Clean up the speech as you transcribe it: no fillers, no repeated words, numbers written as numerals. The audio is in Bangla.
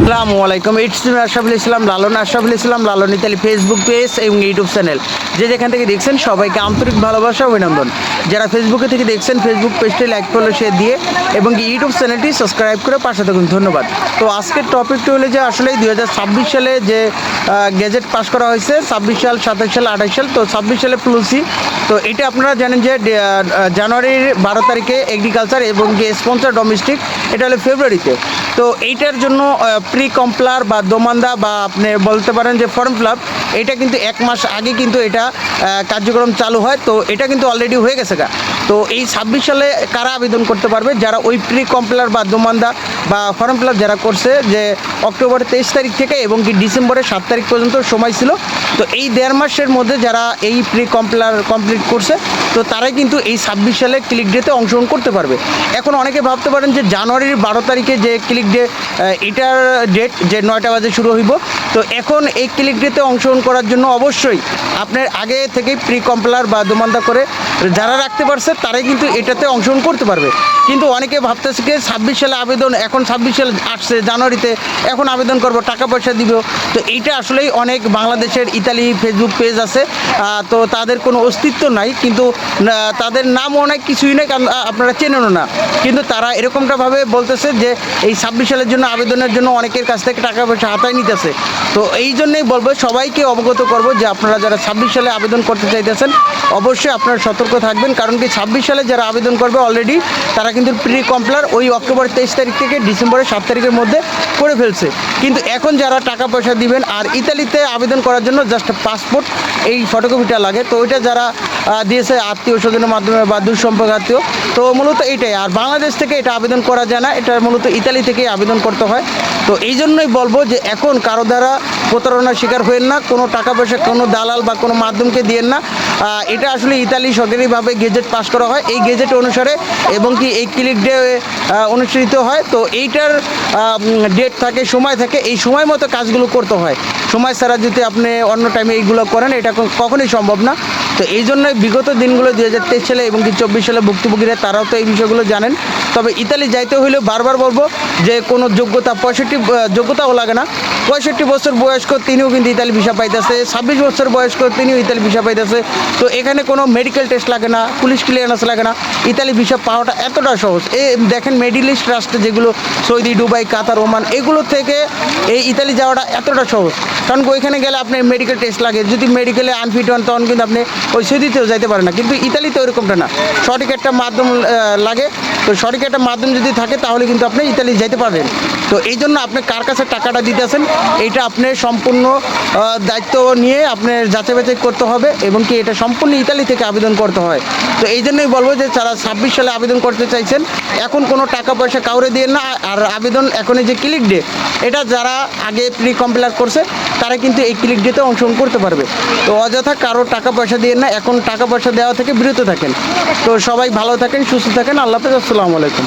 আসসালামু আলাইকুম, it's me Ashraful Islam Lalon Italy Facebook page এবং ইউটিউব চ্যানেল যে যেখান থেকে দেখছেন সবাইকে আন্তরিক ভালোবাসা ও অভিনন্দন। যারা ফেসবুকে থেকে দেখছেন ফেসবুক পেজটি লাইক ফলো শেয়ার দিয়ে এবং ইউটিউব চ্যানেলটি সাবস্ক্রাইব করে পাশে থাকুন, ধন্যবাদ। তো আজকের টপিকটি হলো যে আসলে 2026 সালে যে গেজেট পাস করা হয়েছে, 26 সাল 27 সাল 28 সাল, তো 26 সালে প্লুসি। তো এটা আপনারা জানেন যে জানুয়ারির 12 তারিখে এগ্রিকালচার এবং যে স্পন্সর ডোমেস্টিক এটা হলো ফেব্রুয়ারিতে। তো এইটার জন্য প্রি কমপ্লার বা দোমান্দা বা আপনি বলতে পারেন যে ফর্ম ফিল আপ, এটা কিন্তু 1 মাস আগে কিন্তু এটা কার্যক্রম চালু হয়। তো এটা কিন্তু অলরেডি হয়ে গেছে। তো এই 26 সালে কারা আবেদন করতে পারবে? যারা ওই প্রি কমপ্লার বা দোমান্দা বা ফর্ম ফিল আপ যারা করছে, যে অক্টোবর 23 তারিখ থেকে এবং কি ডিসেম্বরের 7 তারিখ পর্যন্ত সময় ছিল। তো এই 1.5 মাসের মধ্যে যারা এই প্রি কমপ্লার কমপ্লিট করছে, তো তারাই কিন্তু এই 26 সালে ক্লিক ডেতে অংশগ্রহণ করতে পারবে। এখন অনেকে ভাবতে পারেন যে জানুয়ারির 12 তারিখে যে ক্লিক ডে, এটার ডেট যে 9টা বাজে শুরু হইব। তো এখন এই ক্লিক ডেতে অংশগ্রহণ করার জন্য অবশ্যই আপনার আগে থেকেই প্রি কমপ্লার বা দোমান্দা করে যারা রাখতে পারছে তারাই কিন্তু এটাতে অংশগ্রহণ করতে পারবে। কিন্তু অনেকে ভাবতেছে কি 26 সালে আবেদন, এখন 26 সালে আসছে জানুয়ারিতে, এখন আবেদন করব, টাকা পয়সা দিব। তো এইটা আসলেই অনেক বাংলাদেশের ইতালি ফেসবুক পেজ আছে, তো তাদের কোনো অস্তিত্ব নাই, কিন্তু তাদের নাম অনেক কিছুই নেই, কারণ আপনারা চেনেনও না। কিন্তু তারা এরকমটাভাবে বলতেছে যে এই 26 সালের জন্য আবেদনের জন্য অনেকের কাছ থেকে টাকা পয়সা হাতায় নিতেছে। তো এই জন্যই বলবো, সবাইকে অবগত করব যে আপনারা যারা 26 সালে আবেদন করতে চাইতেছেন অবশ্যই আপনারা সতর্ক থাকবেন। কারণ কি 26 সালে যারা আবেদন করবে অলরেডি তারা কিন্তু প্রি কমপ্লার ওই অক্টোবর 23 তারিখ থেকে ডিসেম্বরের 7 তারিখের মধ্যে করে ফেলছে। কিন্তু এখন যারা টাকা পয়সা দিবেন, আর ইতালিতে আবেদন করার জন্য জাস্ট পাসপোর্ট এই ফটোকপিটা লাগে, তো ওইটা যারা দিয়েছে আত্মীয় স্বজনের মাধ্যমে বা দূর সম্পর্ক আত্মীয়, তো মূলত এইটাই। আর বাংলাদেশ থেকে এটা আবেদন করা যায় না, এটা মূলত ইতালি থেকেই আবেদন করতে হয়। তো এই জন্যই বলবো যে এখন কারো দ্বারা প্রতারণার শিকার হয়েন না, কোনো টাকা পয়সা কোনো দালাল বা কোনো মাধ্যমকে দিয়েন না। এটা আসলে ইতালি সরকারিভাবে গেজেট পাস করা হয়, এই গেজেট অনুসারে এবং কি এই ক্লিক ডে অনুষ্ঠিত হয়। তো এইটার ডেট থাকে, সময় থাকে, এই সময় মতো কাজগুলো করতে হয়। সময় ছাড়া যদি আপনি অন্য টাইমে এইগুলো করেন, এটা কখনোই সম্ভব না। তো এই জন্যই বিগত দিনগুলো 2023 সালে এবং কি 24 সালে ভুক্তভোগীরা তারাও তো এই বিষয়গুলো জানেন। তবে ইতালি যাইতে হইলে বারবার বলবো যে কোনো যোগ্যতা, 65 যোগ্যতাও লাগে না, 65 বছর বয়স্ক তিনিও কিন্তু ইতালি ভিসা পাইতেছে, 26 বছর বয়স্ক তিনিও ইতালি ভিসা পাইতেছে। তো এখানে কোনো মেডিকেল টেস্ট লাগে না, পুলিশ ক্লিয়ারেন্স লাগে না, ইতালি ভিসা পাওয়াটা এতটা সহজ। দেখেন মিডল ইস্ট রাষ্ট্র যেগুলো সৌদি, দুবাই, কাতার, ওমান, এগুলো থেকে এই ইতালি যাওয়াটা এতটা সহজ। কারণ ওইখানে গেলে আপনার মেডিকেল টেস্ট লাগে, যদি মেডিকেলে আনফিট হন তখন কিন্তু আপনি ওই সৌদিতেও যাইতে পারেন না। কিন্তু ইতালিতে ওইরকমটা না, সঠিক একটা মাধ্যম লাগে। তো সঠিক একটা মাধ্যম যদি থাকে তাহলে কিন্তু আপনি ইতালি যাইতে পারবেন। তো এই জন্য আপনি কার কাছে টাকাটা দিতেছেন এইটা আপনি সম্পূর্ণ দায়িত্ব নিয়ে আপনার যাচাই বাছাই করতে হবে এবং কি এটা সম্পূর্ণ ইতালি থেকে আবেদন করতে হয়। তো এই জন্যই বলবো যে যারা 26 সালে আবেদন করতে চাইছেন এখন কোনো টাকা পয়সা কাউরে দিয়ে না। আর আবেদন এখন যে ক্লিক ডে, এটা যারা আগে প্রি কমপ্লার করছে তারা কিন্তু এই ক্লিক ডেতে অংশগ্রহণ করতে পারবে। তো অযথা কারো টাকা পয়সা দিয়ে না, এখন টাকা পয়সা দেওয়া থেকে বিরত থাকেন। তো সবাই ভালো থাকেন, সুস্থ থাকেন, আল্লাহ হাফেজ, আসসালামু আলাইকুম।